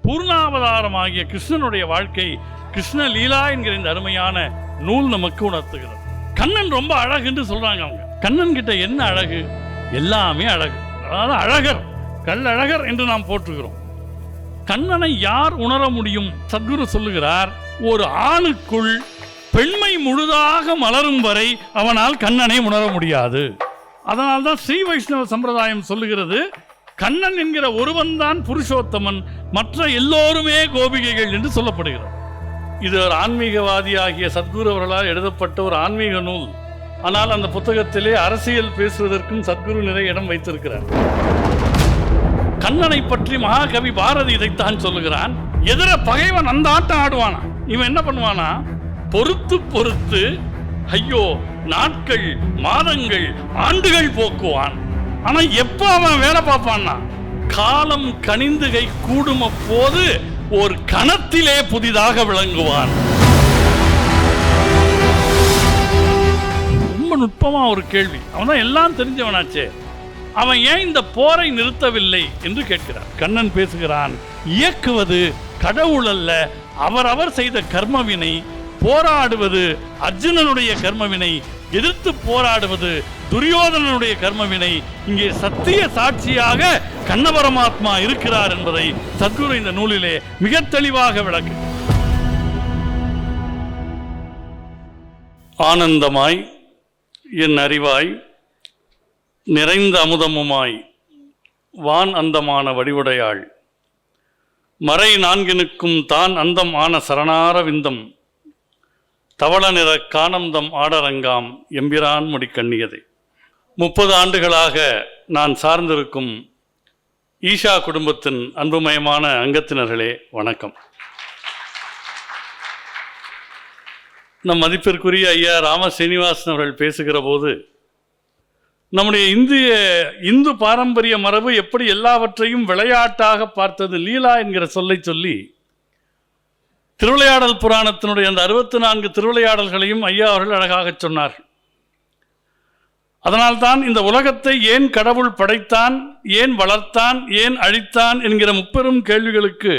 பூர்ணாவதாரமாகிய கிருஷ்ணனுடைய வாழ்க்கை கிருஷ்ண லீலா என்கிற இந்த அருமையான நூல் நமக்கு உணர்த்துகிறது. கண்ணன் ரொம்ப அழகுன்னு சொல்றாங்க அவங்க. கண்ணன் கிட்ட என்ன அழகு? எல்லாமே அழகு. அதாவது அழகர், கல்லழகர் என்று நாம் போற்றுகிறோம். கண்ணனை யார் உணர முடியும்? சத்குரு சொல்லுகிறார், ஒரு ஆணுக்குள் பெண்மை முழுதாக மலரும் வரை அவனால் கண்ணனை உணர முடியாது. அதனால்தான் ஸ்ரீ வைஷ்ணவ சம்பிரதாயம் சொல்லுகிறது, கண்ணன் என்கிற ஒருவன் தான் புருஷோத்தமன், மற்ற எல்லோருமே கோபிகைகள் என்று சொல்லப்படுகிறது. இது ஒரு ஆன்மீகவாதியாகிய சத்குரு அவர்களால் எழுதப்பட்ட ஒரு ஆன்மீக நூல். ஆனால் அந்த புத்தகத்திலே அரசியல் பேசுவதற்கும் சத்குரு நிறைய இடம் வைத்திருக்கிறார். கண்ணனை பற்றி மகாகவி பாரதி இதைத்தான் சொல்லுகிறான். எதிர பகைவன் அந்த ஆட்டம் ஆடுவானா, இவன் என்ன பண்ணுவானா, பொறுத்து பொறுத்து ஐயோ நாட்கள் மாதங்கள் ஆண்டுகள் போக்குவான். ஆனா எப்ப அவன் வேலை பார்ப்பான்னா, காலம் கனிந்து கை கூடும் போது ஒரு கணத்திலே புதிதாக விளங்குவான். ரொம்ப நுட்பமா ஒரு கேள்வி. அவன் தான் எல்லாம் தெரிஞ்சவனாச்சே, அவன் ஏன் இந்த போரை நிறுத்தவில்லை என்று கேட்கிறார். கண்ணன் பேசுகிறான், இயக்குவது கடவுள் அல்ல, அவரவர் செய்த கர்மவினை. போராடுவது அர்ஜுனனுடைய கர்மவினை, எதிர்த்து போராடுவது துரியோதனனுடைய கர்மவினை. இங்கே சத்திய சாட்சியாக கண்ண பரமாத்மா இருக்கிறார் என்பதை சத்குரு இந்த நூலிலே மிக தெளிவாக விளக்கு. ஆனந்தமாய் என் அறிவாய் நிறைந்த அமுதமுமாய் வான் அந்தமான வடிவுடையாள், மறை நான்கினுக்கும் தான் அந்தம் ஆன சரணார விந்தம், தவள நிற கானந்தம் ஆடரங்காம் எம்பிரான் முடிக்கண்ணியதை. 30 ஆண்டுகளாக நான் சார்ந்திருக்கும் ஈஷா குடும்பத்தின் அன்புமயமான அங்கத்தினர்களே வணக்கம். நம் மதிப்பிற்குரிய ஐயா ராம சீனிவாசன் அவர்கள் பேசுகிற போது, நம்முடைய இந்து பாரம்பரிய மரபு எப்படி எல்லாவற்றையும் விளையாட்டாக பார்த்தது, லீலா என்கிற சொல்லை சொல்லி திருவிளையாடல் புராணத்தினுடைய அந்த 64 திருவிளையாடல்களையும் ஐயா அவர்கள் அழகாக சொன்னார். அதனால்தான் இந்த உலகத்தை ஏன் கடவுள் படைத்தான், ஏன் வளர்த்தான், ஏன் அழித்தான் என்கிற முப்பெரும் கேள்விகளுக்கு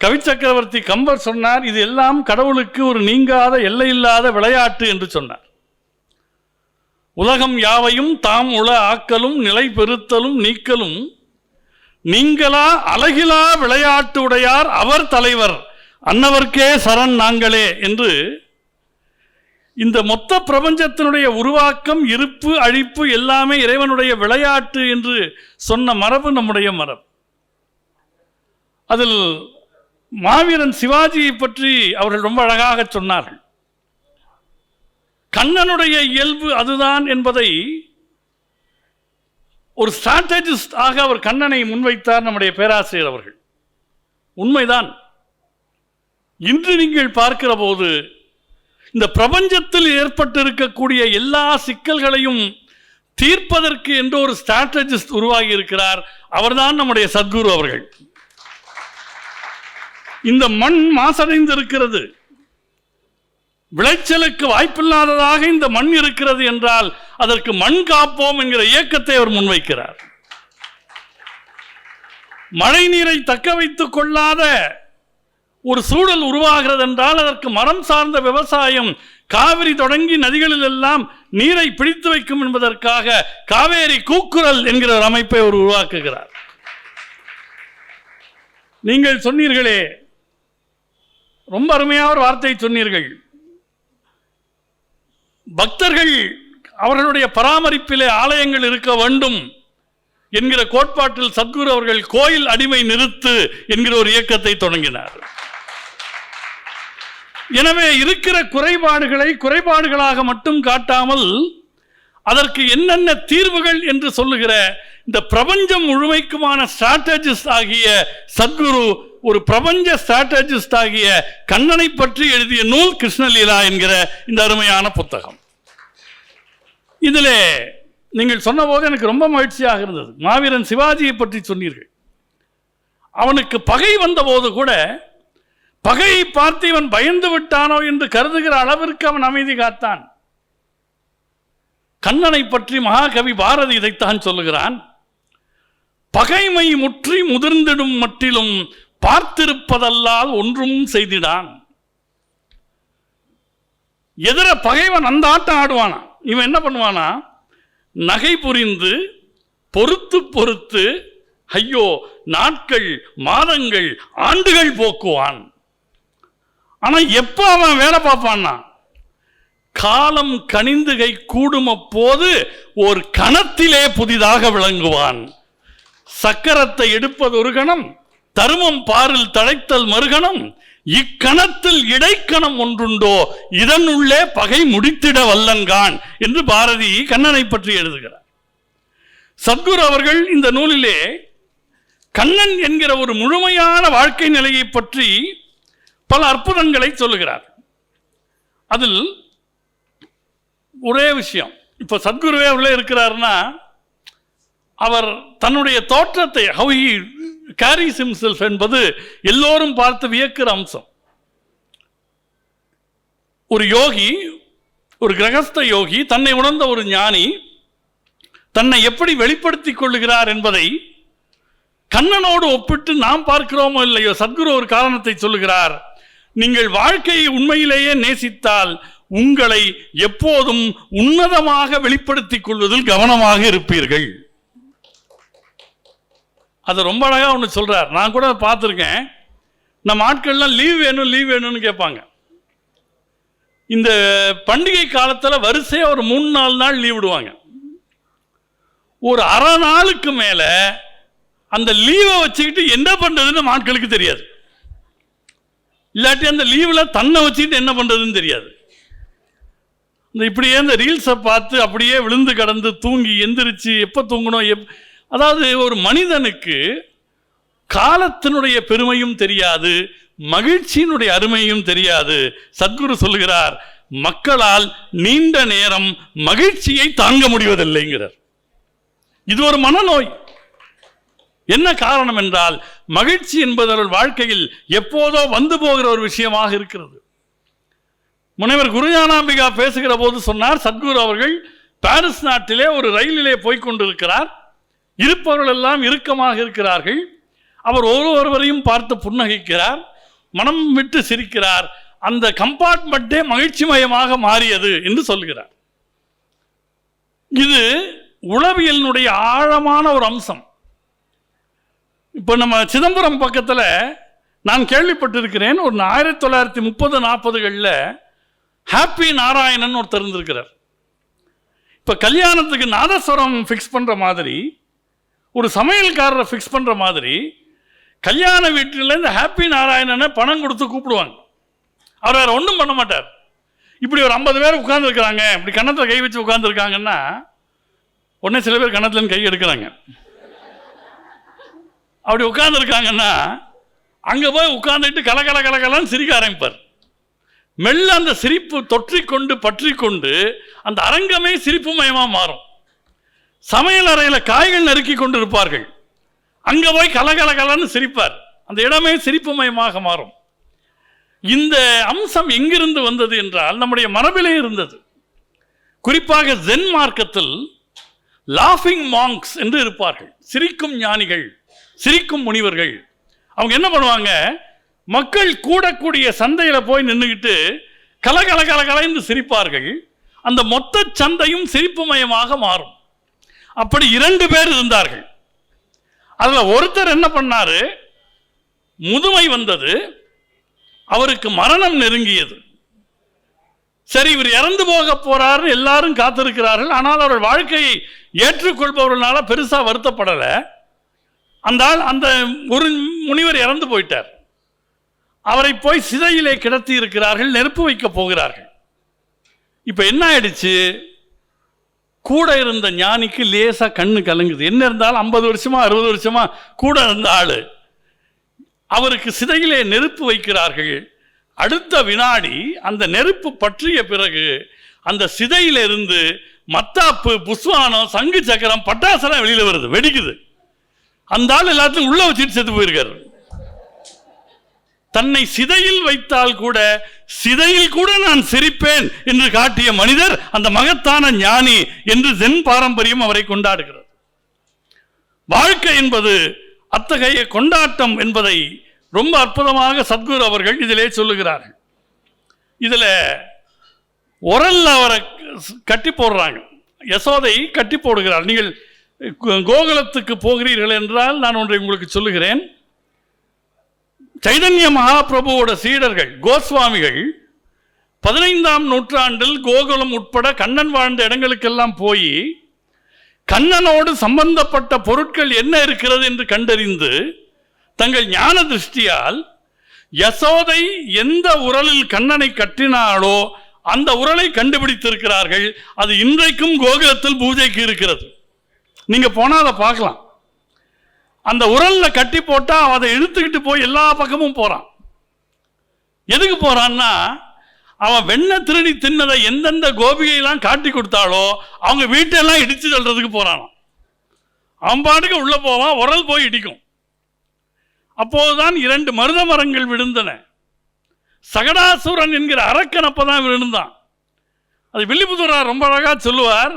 கவி சக்கரவர்த்தி கம்பர் சொன்னார், இது எல்லாம் கடவுளுக்கு ஒரு நீங்காத எல்லையில்லாத விளையாட்டு என்று சொன்னார். உலகம் யாவையும் தாம் உள ஆக்கலும் நிலை பெறுத்தலும் நீக்கலும் நீங்களா அழகிலா விளையாட்டு உடையார் அவர் தலைவர், அன்னவர்க்கே சரண் நாங்களே என்று இந்த மொத்த பிரபஞ்சத்தினுடைய உருவாக்கம், இருப்பு, அழிப்பு எல்லாமே இறைவனுடைய விளையாட்டு என்று சொன்ன மரபு நம்முடைய மரபு. அதில் மாவீரன் சிவாஜியை பற்றி அவர்கள் ரொம்ப அழகாக சொன்னார்கள். கண்ணனுடைய இயல்பு அதுதான் என்பதை ஒரு ஸ்ட்ராட்டஜிஸ்ட் ஆக அவர் கண்ணனை முன்வைத்தார் நம்முடைய பேராசிரியர் அவர்கள். உண்மைதான். இன்று நீங்கள் பார்க்கிற போது இந்த பிரபஞ்சத்தில் ஏற்பட்டிருக்கக்கூடிய எல்லா சிக்கல்களையும் தீர்ப்பதற்கு என்று ஒரு ஸ்ட்ராட்டஜிஸ்ட் உருவாகி இருக்கிறார். அவர்தான் நம்முடைய சத்குரு அவர்கள். இந்த மண் மாசடைந்து இருக்கிறது, விளைச்சலுக்கு வாய்ப்பில்லாததாக இந்த மண் இருக்கிறது என்றால் அதற்கு மண் காப்போம் என்கிற இயக்கத்தை அவர் முன்வைக்கிறார். மழை நீரை தக்க வைத்துக் கொள்ளாத ஒரு சூழல் உருவாகிறது என்றால் அதற்கு மரம் சார்ந்த விவசாயம், காவிரி தொடங்கி நதிகளில் எல்லாம் நீரை பிடித்து வைக்கும் என்பதற்காக காவேரி கூக்குரல் என்கிற ஒரு அமைப்பை அவர் உருவாக்குகிறார். நீங்கள் சொன்னீர்களே, ரொம்ப அருமையான ஒரு வார்த்தை சொன்னீர்கள். பக்தர்கள் அவர்களுடைய பராமரிப்பிலே ஆலயங்கள் இருக்க வேண்டும் என்கிற கோட்பாட்டில் சத்குரு அவர்கள் கோயில் அடிமை நிறுத்து என்கிற ஒரு இயக்கத்தை தொடங்கினார். எனவே இருக்கிற குறைபாடுகளை குறைபாடுகளாக மட்டும் காட்டாமல் அதற்கு என்னென்ன தீர்வுகள் என்று சொல்லுகிற இந்த பிரபஞ்சம் முழுமைக்குமான ஸ்ட்ராட்டஜிஸ்ட் ஆகிய சத்குரு ஒரு பிரபஞ்ச ஸ்ட்ராட்டஜிஸ்ட் ஆகிய கண்ணனை பற்றி எழுதிய நூல் கிருஷ்ணலீலா என்கிற இந்த அருமையான புத்தகம். இதிலே நீங்கள் சொன்ன போது எனக்கு ரொம்ப மகிழ்ச்சியாக இருந்தது. மாவீரன் சிவாஜியை பற்றி சொன்னீர்கள். அவனுக்கு பகை வந்த போது கூட பகையை பார்த்து இவன் பயந்து விட்டானோ என்று கருதுகிற அளவிற்கு அவன் அமைதி காத்தான். கண்ணனை பற்றி மகாகவி பாரதி இதைத்தான் சொல்லுகிறான். பகைமை முற்றி முதிர்ந்திடும் மட்டிலும் பார்த்திருப்பதல்லால் ஒன்றும் செய்திடான். எதிர பகைவன் அந்த ஆட்டம் ஆடுவானா, இவன் என்ன பண்ணுவானா, நகை புரிந்து பொறுத்து பொறுத்து ஐயோ நாட்கள் மாதங்கள் ஆண்டுகள் போக்குவான். ஆனா எப்ப அவன் வேலை பார்ப்பான்னா, காலம் கனிந்து கை கூடும் அப்போது ஒரு கணத்திலே புதிதாக விளங்குவான். சக்கரத்தை எடுப்பது ஒரு கணம், தருமம் பாரில் தழைத்தல் மறுகணம், இக்கணத்தில் இடைக்கணம் ஒன்றுண்டோ இதனுள்ளே பகை முடித்திட வல்லன்கான் என்று பாரதி கண்ணனை பற்றி எழுதுகிறார். சத்குரு அவர்கள் இந்த நூலிலே கண்ணன் என்கிற ஒரு முழுமையான வாழ்க்கை நிலையை பற்றி பல அற்புதங்களை சொல்லுகிறார். அதில் ஒரே விஷயம், இப்ப சத்குருவே உள்ள இருக்கிறார்னா அவர் தன்னுடைய தோற்றத்தை how he carries himself என்பது எல்லோரும் பார்த்து வியக்கிற அம்சம். ஒரு யோகி, ஒரு கிரகஸ்த யோகி, தன்னை உணர்ந்த ஒரு ஞானி தன்னை எப்படி வெளிப்படுத்திக் கொள்ளுகிறார் என்பதை கண்ணனோடு ஒப்பிட்டு நாம் பார்க்கிறோமோ இல்லையோ, சத்குரு ஒரு காரணத்தை சொல்லுகிறார். நீங்கள் வாழ்க்கையை உண்மையிலேயே நேசித்தால் உங்களை எப்போதும் உன்னதமாக வெளிப்படுத்திக் கொள்வதில் கவனமாக இருப்பீர்கள். அது ரொம்ப அழகா ஒன்று சொல்றார். நான் கூட பார்த்துருக்கேன். நம்ம ஆட்கள்லாம் லீவ் வேணும்னு கேட்பாங்க. இந்த பண்டிகை காலத்தில் வரிசையாக ஒரு 3-4 நாள் லீவ் விடுவாங்க. ஒரு அரை நாளுக்கு மேல அந்த லீவை வச்சுக்கிட்டு என்ன பண்றதுன்னு ஆட்களுக்கு தெரியாது. இல்லாட்டி அந்த லீவ்ல தன்னை வச்சுக்கிட்டு என்ன பண்றதுன்னு தெரியாது. இப்படியே இந்த ரீல்ஸை பார்த்து அப்படியே விழுந்து கடந்து தூங்கி எந்திரிச்சு எப்போ தூங்கணும். அதாவது ஒரு மனிதனுக்கு காலத்தினுடைய பெருமையும் தெரியாது, மகிழ்ச்சியினுடைய அருமையும் தெரியாது. சத்குரு சொல்லுகிறார், மக்களால் நீண்ட நேரம் மகிழ்ச்சியை தாங்க முடிவதில்லைங்கிறார். இது ஒரு மனநோய். என்ன காரணம் என்றால், மகிழ்ச்சி என்பது அவர்கள் வாழ்க்கையில் எப்போதோ வந்து போகிற ஒரு விஷயமாக இருக்கிறது. முனைவர் குருஞானாம்பிகா பேசுகிற போது சொன்னார், சத்குரு அவர்கள் பாரிஸ் நாட்டிலே ஒரு ரயிலிலே போய்கொண்டிருக்கிறார். இருப்பவர்கள் எல்லாம் இறுக்கமாக இருக்கிறார்கள். அவர் ஒருவரையும் பார்த்து புன்னகைக்கிறார், மனம் விட்டு சிரிக்கிறார். அந்த கம்பார்ட்மெண்ட்டே மகிழ்ச்சிமயமாக மாறியது என்று சொல்கிறார். இது உளவியலினுடைய ஆழமான ஒரு அம்சம். இப்போ நம்ம சிதம்பரம் பக்கத்தில் நான் கேள்விப்பட்டிருக்கிறேன், ஒரு 1930-40களில் ஹாப்பி நாராயணன் ஒருத்தர் இருந்திருக்கிறார். இப்போ கல்யாணத்துக்கு நாதஸ்வரம் ஃபிக்ஸ் பண்ணுற மாதிரி, ஒரு சமையல்காரரை ஃபிக்ஸ் பண்ணுற மாதிரி, கல்யாண வீட்டில் இந்த ஹாப்பி நாராயணனை பணம் கொடுத்து கூப்பிடுவாங்க. அவர் வேறு ஒன்றும் பண்ண மாட்டார். இப்படி ஒரு 50 பேர் உட்கார்ந்துருக்கிறாங்க, இப்படி கன்னத்தில் கை வச்சு உட்கார்ந்துருக்காங்கன்னா உடனே சில பேர் கன்னத்துலன்னு கை எடுக்கிறாங்க. அப்படி உட்கார்ந்துருக்காங்கன்னா அங்கே போய் உட்கார்ந்துட்டு கலகலன்னு சிரிக்க ஆரம்பிப்பார். மெல்ல அந்த சிரிப்பு தொற்றிக்கொண்டு பற்றி கொண்டு அந்த அரங்கமே சிரிப்பு மயமாக மாறும். சமையல் அறையில் காய்கள் நறுக்கி கொண்டு இருப்பார்கள், அங்கே போய் கலகலன்னு சிரிப்பார். அந்த இடமே சிரிப்பு மயமாக மாறும். இந்த அம்சம் எங்கிருந்து வந்தது என்றால் நம்முடைய மரபிலே இருந்தது. குறிப்பாக ஜென் மார்க்கத்தில் லாஃபிங் மாங்க்ஸ் என்று இருப்பார்கள், சிரிக்கும் ஞானிகள், சிரிக்கும் முனிவர்கள். அவங்க என்ன பண்ணுவாங்க, மக்கள் கூடக்கூடிய சந்தையில் போய் நின்றுக்கிட்டு கலகலன்னு சிரிப்பார்கள். அந்த மொத்த சந்தையும் சிரிப்பு மயமாக மாறும். அப்படி 2 பேர் இருந்தார்கள். அதில் ஒருத்தர் என்ன பண்ணாரு, முதுமை வந்தது, அவருக்கு மரணம் நெருங்கியது. சரி, இவர் இறந்து போக போறாரு, எல்லாரும் காத்திருக்கிறார்கள். ஆனால் அவர் வாழ்க்கையை ஏற்றுக்கொள்பவர்களால பெருசா வருத்தப்படலை. அந்த ஒரு முனிவர் இறந்து போயிட்டார். அவரை போய் சிதையிலே கிடத்தி இருக்கிறார்கள், நெருப்பு வைக்க போகிறார்கள். இப்ப என்ன ஆயிடுச்சு, கூட இருந்த ஞானிக்கு லேசா கண்ணு கலங்குது. என்ன இருந்தாலும் 50 வருஷமா 60 வருஷமா கூட இருந்த ஆளு, அவருக்கு சிதையிலே நெருப்பு வைக்கிறார்கள். அடுத்த வினாடி அந்த நெருப்பு பற்றிய பிறகு அந்த சிதையிலிருந்து மத்தாப்பு, புஸ்வானம், சங்கு சக்கரம், பட்டாசெல்லாம் வெளியில வருது, வெடிக்குது. அந்த ஆள் எல்லாத்தையும் உள்ள வச்சுட்டு செத்து போயிருக்காரு. தன்னை சிதையில் வைத்தால் கூட சிதையில் கூட நான் சிரிப்பேன் என்று காட்டிய மனிதர் அந்த மகத்தான ஞானி என்று ஜென் பாரம்பரியம் அவரை கொண்டாடுகிறது. வாழ்க்கை என்பது அத்தகைய கொண்டாட்டம் என்பதை ரொம்ப அற்புதமாக சத்குரு அவர்கள் இதிலே சொல்லுகிறார்கள். இதில் உரல்ல அவரை கட்டி போடுறாங்க, யசோதை கட்டி போடுகிறார். நீங்கள் கோகுலத்துக்கு போகிறீர்கள் என்றால் நான் ஒன்றை உங்களுக்கு சொல்லுகிறேன். சைதன்ய மகாபிரபுவோட சீடர்கள் கோஸ்வாமிகள் 15ஆம் நூற்றாண்டில் கோகுலம் உட்பட கண்ணன் வாழ்ந்த இடங்களுக்கெல்லாம் போய் கண்ணனோடு சம்பந்தப்பட்ட பொருட்கள் என்ன இருக்கிறது என்று கண்டறிந்து தங்கள் ஞான திருஷ்டியால் யசோதை எந்த உரலில் கண்ணனை கட்டினாலோ அந்த உரலை கண்டுபிடித்திருக்கிறார்கள். அது இன்றைக்கும் கோகுலத்தில் பூஜைக்கு இருக்கிறது. நீங்க போனா அதை பார்க்கலாம். அந்த உரல்ல கட்டி போட்டா அதை இழுத்துக்கிட்டு போய் எல்லா பக்கமும் போறான். எதுக்கு போறான்னா, அவன் வெண்ணெய் திருடி தின்னதை எந்தெந்த கோபிகையெல்லாம் காட்டி கொடுத்தாலோ அவங்க வீட்டெல்லாம் இடிச்சு தள்ளுறதுக்கு போறான். அவன் பாட்டுக்கு உள்ள போவான், உரல் போய் இடிக்கும். அப்போதுதான் 2 மருத மரங்கள் விழுந்தன. சகடாசுரன் என்கிற அரக்கன் அப்பதான் விழுந்தான். அது வில்லிபுத்தூரார் ரொம்ப அழகா சொல்லுவார்.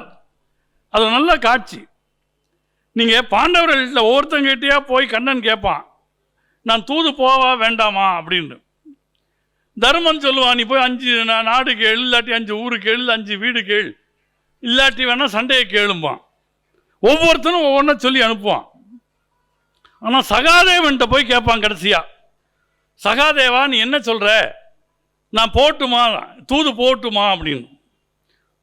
அது நல்ல காட்சி. நீங்க பாண்டவர்கள் ஒவ்வொருத்தங்கிட்டயா போய் கண்ணன் கேட்பான், நான் தூது போவா வேண்டாமா அப்படின்னு. தர்மன் சொல்லுவான், நீ போய் 5 நாடு கேள், இல்லாட்டி 5 ஊரு கேள், 5 வீடு கேள், இல்லாட்டி வேணா சண்டையை கேளும்பான். ஒவ்வொருத்தனும் ஒவ்வொன்றை சொல்லி அனுப்புவான். ஆனால் சகாதேவன்கிட்ட போய் கேட்பான் கடைசியா, சகாதேவா நீ என்ன சொல்ற, நான் போட்டுமா, தூது போட்டுமா அப்படின்னு.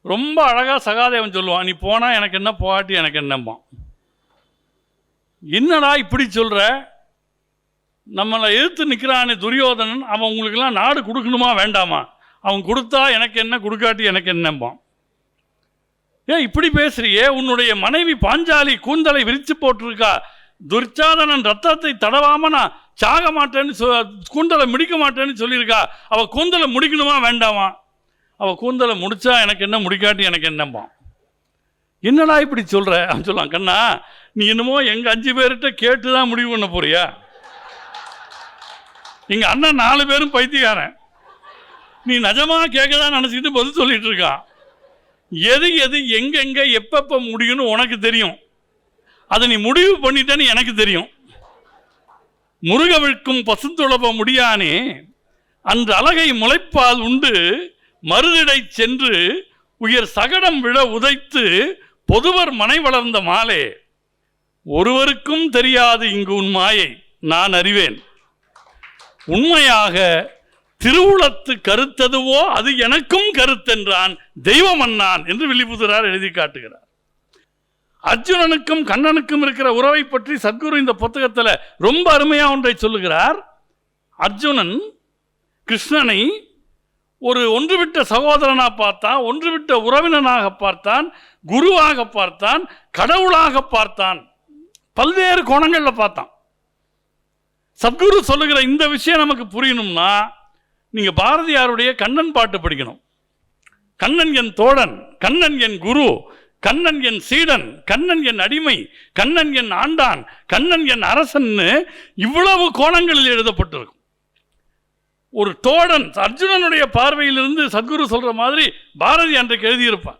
ரொம்ப அழகாக சகாதேவன் சொல்லுவான், நீ போனா எனக்கு என்ன, போகாட்டி எனக்கு என்னம்பான். என்னடா இப்படி சொல்ற, நம்மளை எதிர்த்து நிற்கிறானே துரியோதனன், அவன் உங்களுக்கெல்லாம் நாடு கொடுக்கணுமா வேண்டாமா, அவன் கொடுத்தா எனக்கு என்ன, கொடுக்காட்டி எனக்கு என்னம்பான். ஏன் இப்படி பேசுறியே, உன்னுடைய மனைவி பாஞ்சாலி கூந்தலை விரிச்சு போட்டிருக்கா, துர்ச்சாதனன் ரத்தத்தை தடவாம நான் சாக மாட்டேன்னு கூந்தலை முடிக்க மாட்டேன்னு சொல்லியிருக்கா, அவள் கூந்தலை முடிக்கணுமா வேண்டாமா, அவள் கூந்தலை முடிச்சா எனக்கு என்ன, முடிக்காட்டி எனக்கு என்னம்பான். என்னடா இப்படி சொல்ற அவன் சொல்லலாம், கண்ணா நீ என்னமோ எங்க 5 பேர்கிட்ட கேட்டு தான் முடிவு பண்ண போறியா, எங்க அண்ணன் 4 பேரும் பைத்தியக்காரன், நீ நிஜமா கேட்கதான் நினைச்சிட்டு பதில் சொல்லிட்டு இருக்கான். எது எது எங்கெங்க எப்பப்ப முடியும்னு உனக்கு தெரியும், அதை நீ முடிவு பண்ணிட்டேன்னு எனக்கு தெரியும். முருகவிழ்க்கும் பசுந்துளப முடியானே, அன்று அழகை முளைப்பால் உண்டு மருதிடை சென்று உயர் சகடம் விழ உதைத்து பொதுவர் மனை வளர்ந்த மாலே, ஒருவருக்கும் தெரியாது இங்கு உன் மாயை நான் அறிவேன், உண்மையாக திருவுளத்து கருத்ததுவோ அது எனக்கும் கருத்தென்றான் தெய்வமன்னான் என்று வில்லிபுத்தூரார் எழுதி காட்டுகிறார். அர்ஜுனனுக்கும் கண்ணனுக்கும் இருக்கிற உறவை பற்றி சத்குரு இந்த புத்தகத்தில் ரொம்ப அருமையா ஒன்றை சொல்லுகிறார். அர்ஜுனன் கிருஷ்ணனை ஒரு ஒன்றுவிட்ட சகோதரனாக பார்த்தான், ஒன்றுவிட்ட உறவினனாக பார்த்தான், குருவாக பார்த்தான், கடவுளாக பார்த்தான், பல்வேறு கோணங்களில் பார்த்தான். சத்குரு சொல்லுகிற இந்த விஷயம் நமக்கு புரியணும்னா நீங்க பாரதியாருடைய கண்ணன் பாட்டு படிக்கணும். கண்ணன் என் தோழன், கண்ணன் என் குரு, கண்ணன் என் சீடன், கண்ணன் என் அடிமை, கண்ணன் என் ஆண்டான், கண்ணன் என் அரசன்னு இவ்வளவு கோணங்களில் எழுதப்பட்டிருக்கும். ஒரு தோழன் அர்ஜுனனுடைய பார்வையிலிருந்து சத்குரு சொல்ற மாதிரி பாரதி அன்றைக்கு எழுதியிருப்பான்.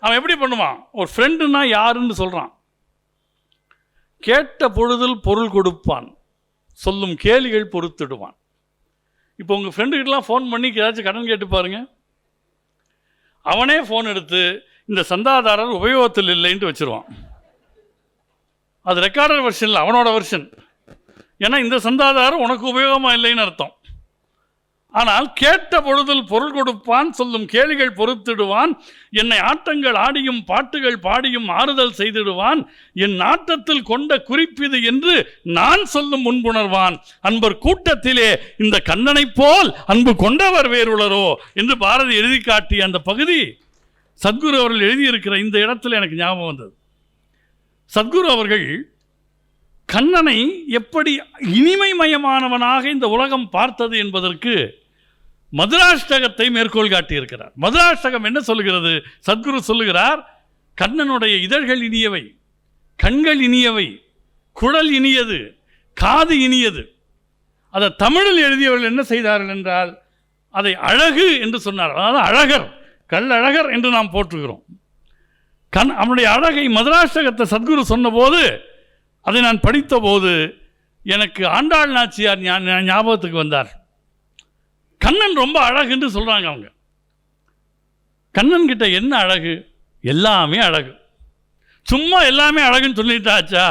அவன் எப்படி பண்ணுவான், ஒரு ஃப்ரெண்டுன்னா யாருன்னு சொல்றான். கேட்ட பொழுதில் பொருள் கொடுப்பான், சொல்லும் கேலிகள் பொறுத்திடுவான். இப்போ உங்கள் ஃப்ரெண்டுக்கிட்டலாம் ஃபோன் பண்ணி ஏதாச்சும் கடன் கேட்டு பாருங்க, அவனே ஃபோன் எடுத்து இந்த சந்தாதாரர் உபயோகத்தில் இல்லைன்ட்டு வச்சிருவான். அது ரெக்கார்டர் வெர்ஷனில் அவனோட வெர்ஷன். ஏன்னா இந்த சந்தாதாரர் உனக்கு உபயோகமாக இல்லைன்னு அர்த்தம். ஆனால் கேட்ட பொழுதில் பொருள் கொடுப்பான், சொல்லும் கேளிகள் பொறுத்திடுவான், என்னை ஆட்டங்கள் ஆடியும் பாட்டுகள் பாடியும் ஆறுதல் செய்திடுவான், என் நாட்டத்தில் கொண்ட குறிப்பிது என்று நான் சொல்லும் முன்புணர்வான், அன்பர் கூட்டத்திலே இந்த கண்ணனைப் போல் அன்பு கொண்டவர் வேறுளரோ என்று பாரதி எழுதி காட்டிய அந்த பகுதி சத்குரு அவர்கள் எழுதியிருக்கிற இந்த இடத்துல எனக்கு ஞாபகம் வந்தது. சத்குரு அவர்கள் கண்ணனை எப்படி இனிமைமயமானவனாக இந்த உலகம் பார்த்தது என்பதற்கு மதுராஷ்டகத்தை மேற்கோள் காட்டியிருக்கிறார். மதுராஷ்டகம் என்ன சொல்லுகிறது, சத்குரு சொல்லுகிறார், கண்ணனுடைய இதழ்கள் இனியவை, கண்கள் இனியவை, குழல் இனியது, காது இனியது. அதை தமிழில் எழுதியவர்கள் என்ன செய்தார்கள் என்றால் அதை அழகு என்று சொன்னார். அதாவது அழகர், கல்லழகர் என்று நாம் போற்றுகிறோம். அவனுடைய அழகை மதுராஷ்டகத்தை சத்குரு சொன்னபோது, அதை நான் படித்த போது எனக்கு ஆண்டாள் நாச்சியார் ஞாபகத்துக்கு வந்தார். கண்ணன் ரொம்ப அழகுன்னு சொல்கிறாங்க அவங்க. கண்ணன் கிட்ட என்ன அழகு? எல்லாமே அழகு. சும்மா எல்லாமே அழகுன்னு சொல்லிட்டாச்சா?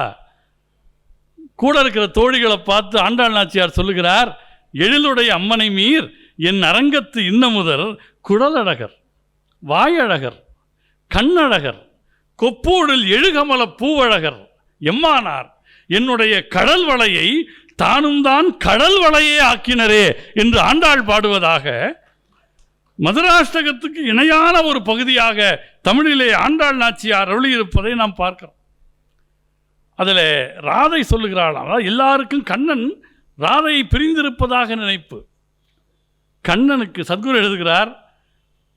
கூட இருக்கிற தோழிகளை பார்த்து ஆண்டாள் நாச்சியார் சொல்லுகிறார், எழிலுடைய அம்மனை மீர் என் அரங்கத்து இன்னமுதர் குழலழகர், வாயழகர், கண்ணழகர், கொப்பூடில் எழுகமல பூவழகர் எம்மானார் என்னுடைய கடல் வளையை தானும் தான் கடல் வளையே ஆக்கினரே என்று ஆண்டாள் பாடுவதாக மதுராஷ்டகத்துக்கு இணையான ஒரு பகுதியாக தமிழிலே ஆண்டாள் நாச்சியார் அருளியிருப்பதை நாம் பார்க்கிறோம். அதில் ராதை சொல்லுகிறாள், அதாவது எல்லாருக்கும் கண்ணன் ராதையை பிரிந்திருப்பதாக நினைப்பு. கண்ணனுக்கு சத்குரு எழுதுகிறார்,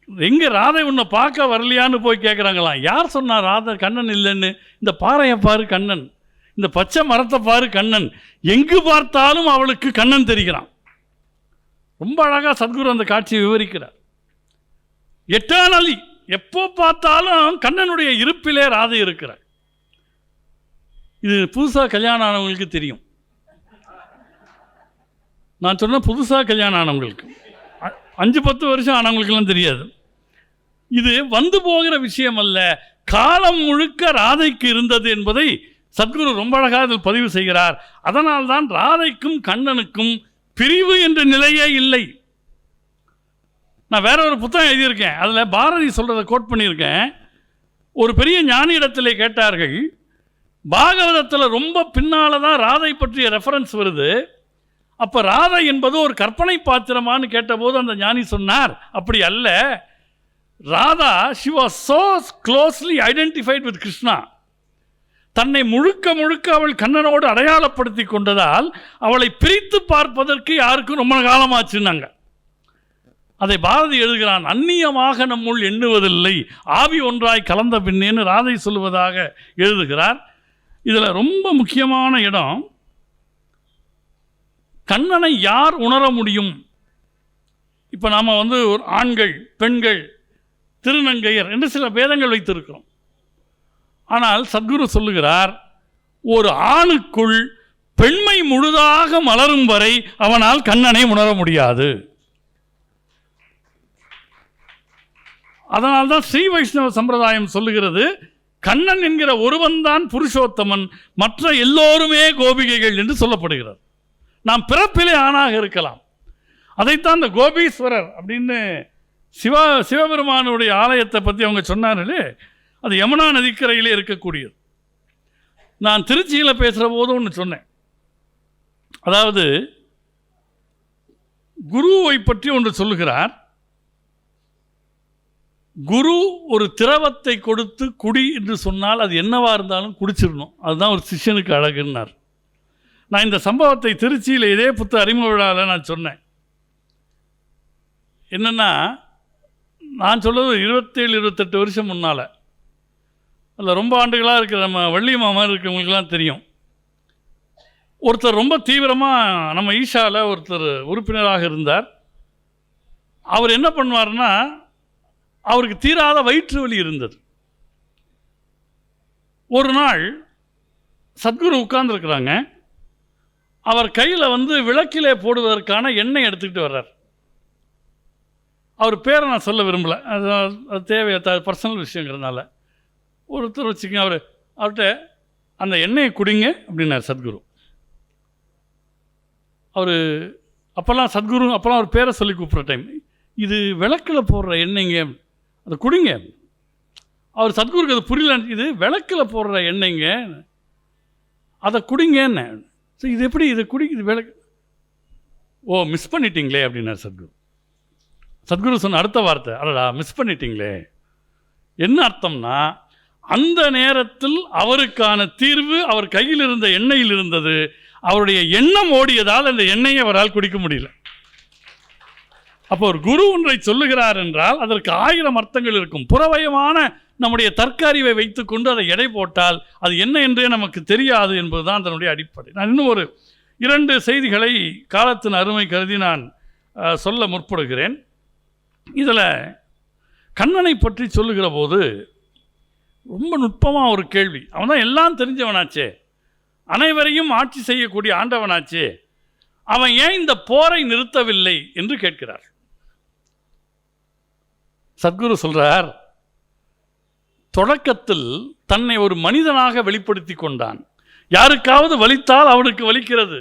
எங்கே ராதை உன்னை பார்க்க வரலையான்னு போய் கேட்குறாங்களாம். யார் சொன்னார் ராதை கண்ணன் இல்லைன்னு? இந்த பாறையை பாரு கண்ணன், இந்த பச்சை மரத்தை பாரு கண்ணன், எங்கு பார்த்தாலும் அவளுக்கு கண்ணன் தெரிகிறான். ரொம்ப அழகாக சத்குரு அந்த காட்சியை விவரிக்கிறார். எட்டர்னலி எப்போ பார்த்தாலும் கண்ணனுடைய இருப்பிலே ராதை இருக்கிறார். இது புதுசாக கல்யாணம் ஆனவங்களுக்கு தெரியும். நான் சொன்ன புதுசாக கல்யாணம் ஆனவங்களுக்கு, 5-10 வருஷம் ஆனவங்களுக்கெல்லாம் தெரியாது. இது வந்து போகிற விஷயம் அல்ல, காலம் முழுக்க ராதைக்கு இருந்தது என்பதை சத்குரு ரொம்ப அழகாக இதில் பதிவு செய்கிறார். அதனால்தான் ராதைக்கும் கண்ணனுக்கும் பிரிவு என்ற நிலையே இல்லை. நான் வேற ஒரு புத்தகம் எழுதியிருக்கேன், அதில் பாரதி சொல்கிறத கோட் பண்ணியிருக்கேன். ஒரு பெரிய ஞானி இடத்திலே கேட்டார்கள், பாகவதத்தில் ரொம்ப பின்னால் தான் ராதை பற்றிய ரெஃபரன்ஸ் வருது, அப்போ ராதை என்பது ஒரு கற்பனை பாத்திரமானு கேட்டபோது அந்த ஞானி சொன்னார், அப்படி அல்ல, Radha she was so closely identified with Krishna, தன்னை முழுக்க முழுக்க அவள் கண்ணனோடு அடையாளப்படுத்தி கொண்டதால் அவளை பிரித்து பார்ப்பதற்கு யாருக்கும் ரொம்ப காலமாச்சுன்னாங்க. அதை பாரதி எழுதுகிறான், அந்நியமாக நம்முள் எண்ணுவதில்லை, ஆவி ஒன்றாய் கலந்த பின்னேன்னு ராதை சொல்லுவதாக எழுதுகிறார். இதில் ரொம்ப முக்கியமான இடம், கண்ணனை யார் உணர முடியும்? இப்போ நாம் ஒரு ஆண்கள், பெண்கள், திருநங்கையர் என்று சில பேதங்கள் வைத்திருக்கிறோம். ஆனால் சத்குரு சொல்லுகிறார், ஒரு ஆணுக்குள் பெண்மை முழுதாக மலரும் வரை அவனால் கண்ணனை உணர முடியாது. அதனால்தான் ஸ்ரீ வைஷ்ணவ சம்பிரதாயம் சொல்லுகிறது, கண்ணன் என்கிற ஒருவன்தான் புருஷோத்தமன், மற்ற எல்லோருமே கோபிகைகள் என்று சொல்லப்படுகிறது. நாம் பிறப்பிலே ஆணாக இருக்கலாம். அதைத்தான் இந்த கோபீஸ்வரர் அப்படின்னு சிவபெருமானுடைய ஆலயத்தை பற்றி அவங்க சொன்னார்களே, அது யமுனா நதிக்கரையிலே இருக்கக்கூடியது. நான் திருச்சியில் பேசுகிற போது ஒன்று சொன்னேன், அதாவது குருவை பற்றி ஒன்று சொல்லுகிறார். குரு ஒரு திரவத்தை கொடுத்து குடி என்று சொன்னால் அது என்னவா இருந்தாலும் குடிச்சிடணும், அதுதான் ஒரு சிஷ்யனுக்கு அழகுன்னார். நான் இந்த சம்பவத்தை திருச்சியில் இதே புத்த அறிமுக விழாவில் நான் சொன்னேன். என்னென்னா, நான் சொல்கிறது 27-28 வருஷம் முன்னால், அதில் ரொம்ப ஆண்டுகளாக இருக்கிற நம்ம வள்ளி மாமா இருக்கிறவங்களுக்கெல்லாம் தெரியும். ஒருத்தர் ரொம்ப தீவிரமாக நம்ம ஈஷாவில் ஒருத்தர் உறுப்பினராக இருந்தார். அவர் என்ன பண்ணுவார்னா, அவருக்கு தீராத வயிற்று வலி இருந்தது. ஒரு நாள் சத்குரு உட்கார்ந்துருக்குறாங்க, அவர் கையில் விளக்கிலே போடுவதற்கான எண்ணெய் எடுத்துக்கிட்டு வர்றார். அவர் பேரை நான் சொல்ல விரும்பலை, அது தேவையா பர்சனல் விஷயங்கிறதுனால. ஒருத்தர் வச்சுக்கோங்க, அவர்கிட்ட அந்த எண்ணெயை குடிங்க அப்படின்னார் சத்குரு. அவர் அப்போல்லாம் அவர் பேரை சொல்லி கூப்பிட்ற டைம், இது விளக்கில் போடுற எண்ணெய்ங்க, அதை குடிங்க. அவர் சத்குருக்கு அது புரியல, இது விளக்கில் போடுற எண்ணெய்ங்க, அதை குடிங்கன்னு. ஸோ இது எப்படி இதை இது விளக்கு, ஓ மிஸ் பண்ணிட்டீங்களே அப்படின்னார் சத்குரு. சத்குரு சொன்ன அடுத்த வார்த்தை, அடடா மிஸ் பண்ணிட்டீங்களே. என்ன அர்த்தம்னா, அந்த நேரத்தில் அவருக்கான தீர்வு அவர் கையில் இருந்த எண்ணெயில் இருந்தது. அவருடைய எண்ணம் ஓடியதால் அந்த எண்ணெயை அவரால் குடிக்க முடியல. அப்போ ஒரு குரு ஒன்றை சொல்லுகிறார் என்றால் அதற்கு 1000 அர்த்தங்கள் இருக்கும். புறவயமான நம்முடைய தர்க்க அறிவை வைத்துக்கொண்டு அதை எடை போட்டால் அது என்ன என்றே நமக்கு தெரியாது என்பதுதான் அதனுடைய அடிப்படை. நான் இன்னும் ஒரு 2 செய்திகளை காலத்தின் அருமை கருதி நான் சொல்ல முற்படுகிறேன். இதில் கண்ணனை பற்றி சொல்லுகிற போது ரொம்ப நுட்பமாக ஒரு கேள்வி. அவன் தான் எல்லாம் தெரிஞ்சவனாச்சே, அனைவரையும் ஆட்சி செய்யக்கூடிய ஆண்டவனாச்சே, அவன் ஏன் இந்த போரை நிறுத்தவில்லை என்று கேட்கிறார். சத்குரு சொல்றார், தொடக்கத்தில் தன்னை ஒரு மனிதனாக வெளிப்படுத்தி கொண்டான். யாருக்காவது வலித்தால் அவனுக்கு வலிக்கிறது,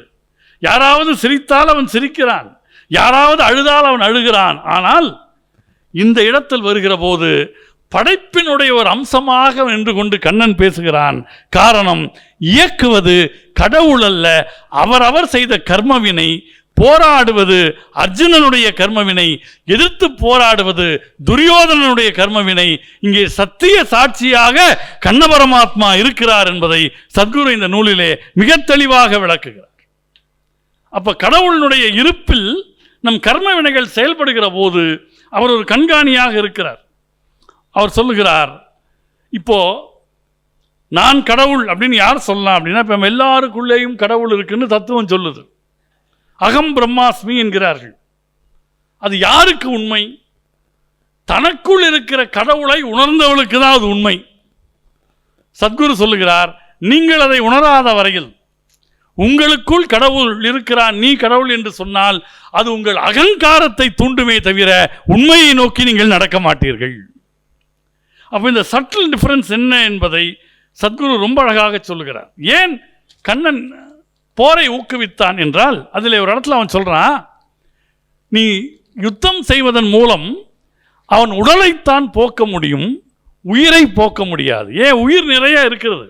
யாராவது சிரித்தால் அவன் சிரிக்கிறான், யாராவது அழுதால் அவன் அழுகிறான். ஆனால் இந்த இடத்தில் வருகிற போது படைப்பினுடைய ஒரு அம்சமாக நின்று கொண்டு கண்ணன் பேசுகிறான். காரணம், இயக்குவது கடவுள் அல்ல, அவரவர் செய்த கர்மவினை. போராடுவது அர்ஜுனனுடைய கர்மவினை, எதிர்த்து போராடுவது துரியோதனனுடைய கர்மவினை. இங்கே சத்திய சாட்சியாக கண்ண பரமாத்மா இருக்கிறார் என்பதை சத்குரு இந்த நூலிலே மிக தெளிவாக விளக்குகிறார். அப்ப கடவுளுடைய இருப்பில் நம் கர்ம வினைகள் செயல்படுகிற போது அவர் ஒரு கண்காணியாக இருக்கிறார். அவர் சொல்லுகிறார், இப்போ நான் கடவுள் அப்படின்னு யார் சொல்லலாம் அப்படின்னா, இப்போ நம்ம எல்லாருக்குள்ளேயும் கடவுள் இருக்குன்னு தத்துவம் சொல்லுது. அகம் பிரம்மாஸ்மி என்கிறார்கள். அது யாருக்கு உண்மை? தனக்குள் இருக்கிற கடவுளை உணர்ந்தவளுக்கு தான் அது உண்மை. சத்குரு சொல்லுகிறார், நீங்கள் அதை உணராத வரையில் உங்களுக்குள் கடவுள் இருக்கிறான், நீ கடவுள் என்று சொன்னால் அது உங்கள் அகங்காரத்தை தூண்டுமே தவிர உண்மையை நோக்கி நீங்கள் நடக்க மாட்டீர்கள். அப்போ இந்த சட்டில் டிஃபரன்ஸ் என்ன என்பதை சத்குரு ரொம்ப அழகாக சொல்லுகிறார். ஏன் கண்ணன் போரை ஊக்குவித்தான் என்றால், அதில் ஒரு இடத்துல அவன் சொல்றான், நீ யுத்தம் செய்வதன் மூலம் அவன் உடலைத்தான் போக்க முடியும், உயிரை போக்க முடியாது. ஏன்? உயிர் நிறைய இருக்கிறது.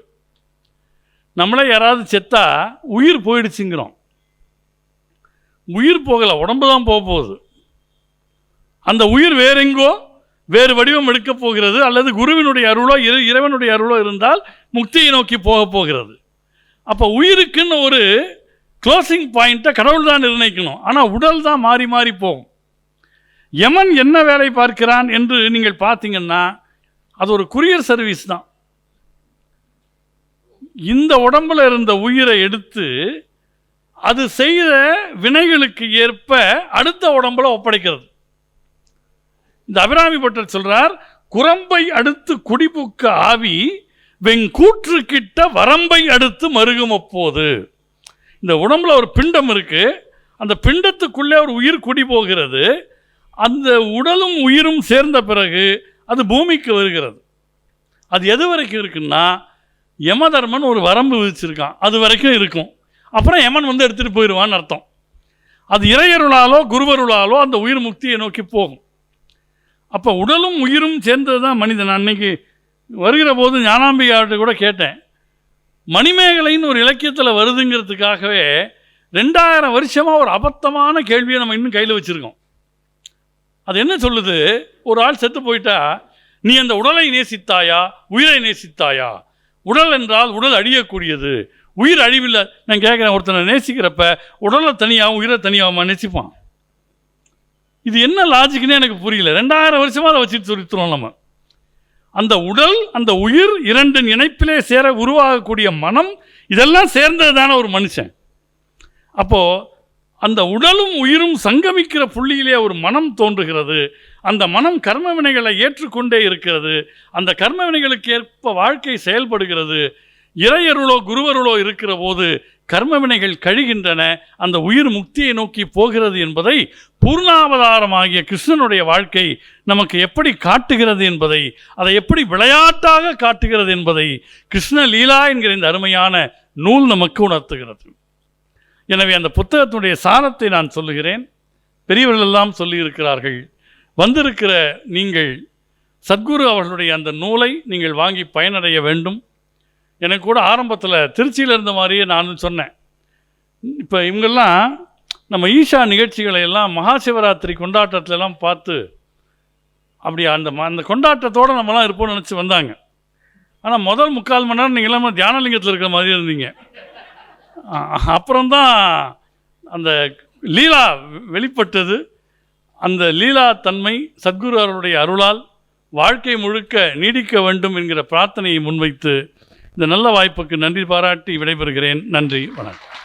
நம்மளே யாராவது செத்தா உயிர் போயிடுச்சுங்கிறோம். உயிர் போகலை, உடம்பு தான் போக போகுது. அந்த உயிர் வேறெங்கோ வேறு வடிவம் எடுக்கப் போகிறது, அல்லது குருவினுடைய அருளோ இறைவனுடைய அருளோ இருந்தால் முக்தியை நோக்கி போக போகிறது. அப்போ உயிருக்குன்னு ஒரு க்ளோசிங் பாயிண்ட்டை கடவுள் தான் நிர்ணயிக்கணும். ஆனால் உடல் தான் மாறி மாறி போகும். யமன் என்ன வேலை பார்க்கிறான் என்று நீங்கள் பார்த்தீங்கன்னா, அது ஒரு குரியர் சர்வீஸ் தான். இந்த உடம்புல இருந்த உயிரை எடுத்து அது செய்த வினைகளுக்கு ஏற்ப அடுத்த உடம்புல ஒப்படைக்கிறது. இந்த அபிராமி பட்டர் சொல்றார், குரம்பை அடுத்து குடிபுக்க ஆவி வெங்கூற்று கிட்ட வரம்பை அடுத்து மருகும் அப்போது. இந்த உடம்புல ஒரு பிண்டம் இருக்கு, அந்த பிண்டத்துக்குள்ளே ஒரு உயிர் குடி போகிறது. அந்த உடலும் உயிரும் சேர்ந்த பிறகு அது பூமிக்கு வருகிறது. அது எது வரைக்கும் இருக்குன்னா, யமதர்மன் ஒரு வரம்பு விதிச்சிருக்கான், அது வரைக்கும் இருக்கும். அப்புறம் யமன் வந்து எடுத்துகிட்டு போயிடுவான்னு அர்த்தம். அது இறையருளாலோ குருவருளாலோ அந்த உயிர் முக்தியை நோக்கி போகும். அப்போ உடலும் உயிரும் சேர்ந்தது தான் மனிதன். அன்னைக்கு வருகிற போது ஞானாம்பிகாட்ட கூட கேட்டேன், மணிமேகலைன்னு ஒரு இலக்கியத்தில் வருதுங்கிறதுக்காகவே 2000 வருஷமாக ஒரு அபத்தமான கேள்வியை நம்ம இன்னும் கையில் வச்சுருக்கோம். அது என்ன சொல்லுது? ஒரு ஆள் செத்து போயிட்டா, நீ அந்த உடலை நேசித்தாயா உயிரை நேசித்தாயா? உடல் என்றால் உடல் அழியக்கூடியது, உயிர் அழிவில்லை. நான் கேட்குறேன், ஒருத்தனை நேசிக்கிறப்ப உடலை தனியாகவும் உயிரை தனியாகுமா நேசிப்பான்? இது என்ன லாஜிக்னே எனக்கு புரியல. 2000 வருஷமாக அதை வச்சுட்டு சொல்லித்துறோம் நம்ம. அந்த உடல் அந்த உயிர் இரண்டின் இணைப்பிலே சேர உருவாகக்கூடிய மனம், இதெல்லாம் சேர்ந்தது தானே ஒரு மனுஷன். அப்போது அந்த உடலும் உயிரும் சங்கமிக்கிற புள்ளியிலே ஒரு மனம் தோன்றுகிறது. அந்த மனம் கர்ம வினைகளை ஏற்றுக்கொண்டே இருக்கிறது. அந்த கர்ம வினைகளுக்கு ஏற்ப வாழ்க்கை செயல்படுகிறது. இறையருளோ குருவருளோ இருக்கிற போது கர்ம வினைகள் கழிகின்றன, அந்த உயிர் முக்தியை நோக்கி போகிறது என்பதை பூர்ணாவதாரமாகிய கிருஷ்ணனுடைய வாழ்க்கை நமக்கு எப்படி காட்டுகிறது என்பதை, அதை எப்படி விளையாட்டாக காட்டுகிறது என்பதை கிருஷ்ண லீலா என்கிற இந்த அருமையான நூல் நமக்கு உணர்த்துகிறது. எனவே அந்த புத்தகத்தினுடைய சாரத்தை நான் சொல்லுகிறேன். பெரியவர்கள் எல்லாம் சொல்லியிருக்கிறார்கள். வந்திருக்கிற நீங்கள் சத்குரு அவர்களுடைய அந்த நூலை நீங்கள் வாங்கி பயனடைய வேண்டும். எனக்கு கூட ஆரம்பத்தில் திருச்சியில் இருந்த மாதிரியே நான் சொன்னேன், இப்போ இவங்கெல்லாம் நம்ம ஈஷா நிகழ்ச்சிகளை எல்லாம் மகாசிவராத்திரி கொண்டாட்டத்திலலாம் பார்த்து அப்படி அந்த கொண்டாட்டத்தோடு நம்மலாம் இருப்போம்னு நினச்சி வந்தாங்க. ஆனால் முதல் 3/4 மணி நேரம் நீங்கள் எல்லாம் தியானலிங்கத்தில் இருக்கிற மாதிரி இருந்தீங்க. அப்புறம்தான் அந்த லீலா வெளிப்பட்டது. அந்த லீலா தன்மை சத்குரு அவருடைய அருளால் வாழ்க்கை முழுக்க நீடிக்க வேண்டும் என்கிற பிரார்த்தனையை முன்வைத்து இந்த நல்ல வாய்ப்புக்கு நன்றி பாராட்டி விடைபெறுகிறேன். நன்றி, வணக்கம்.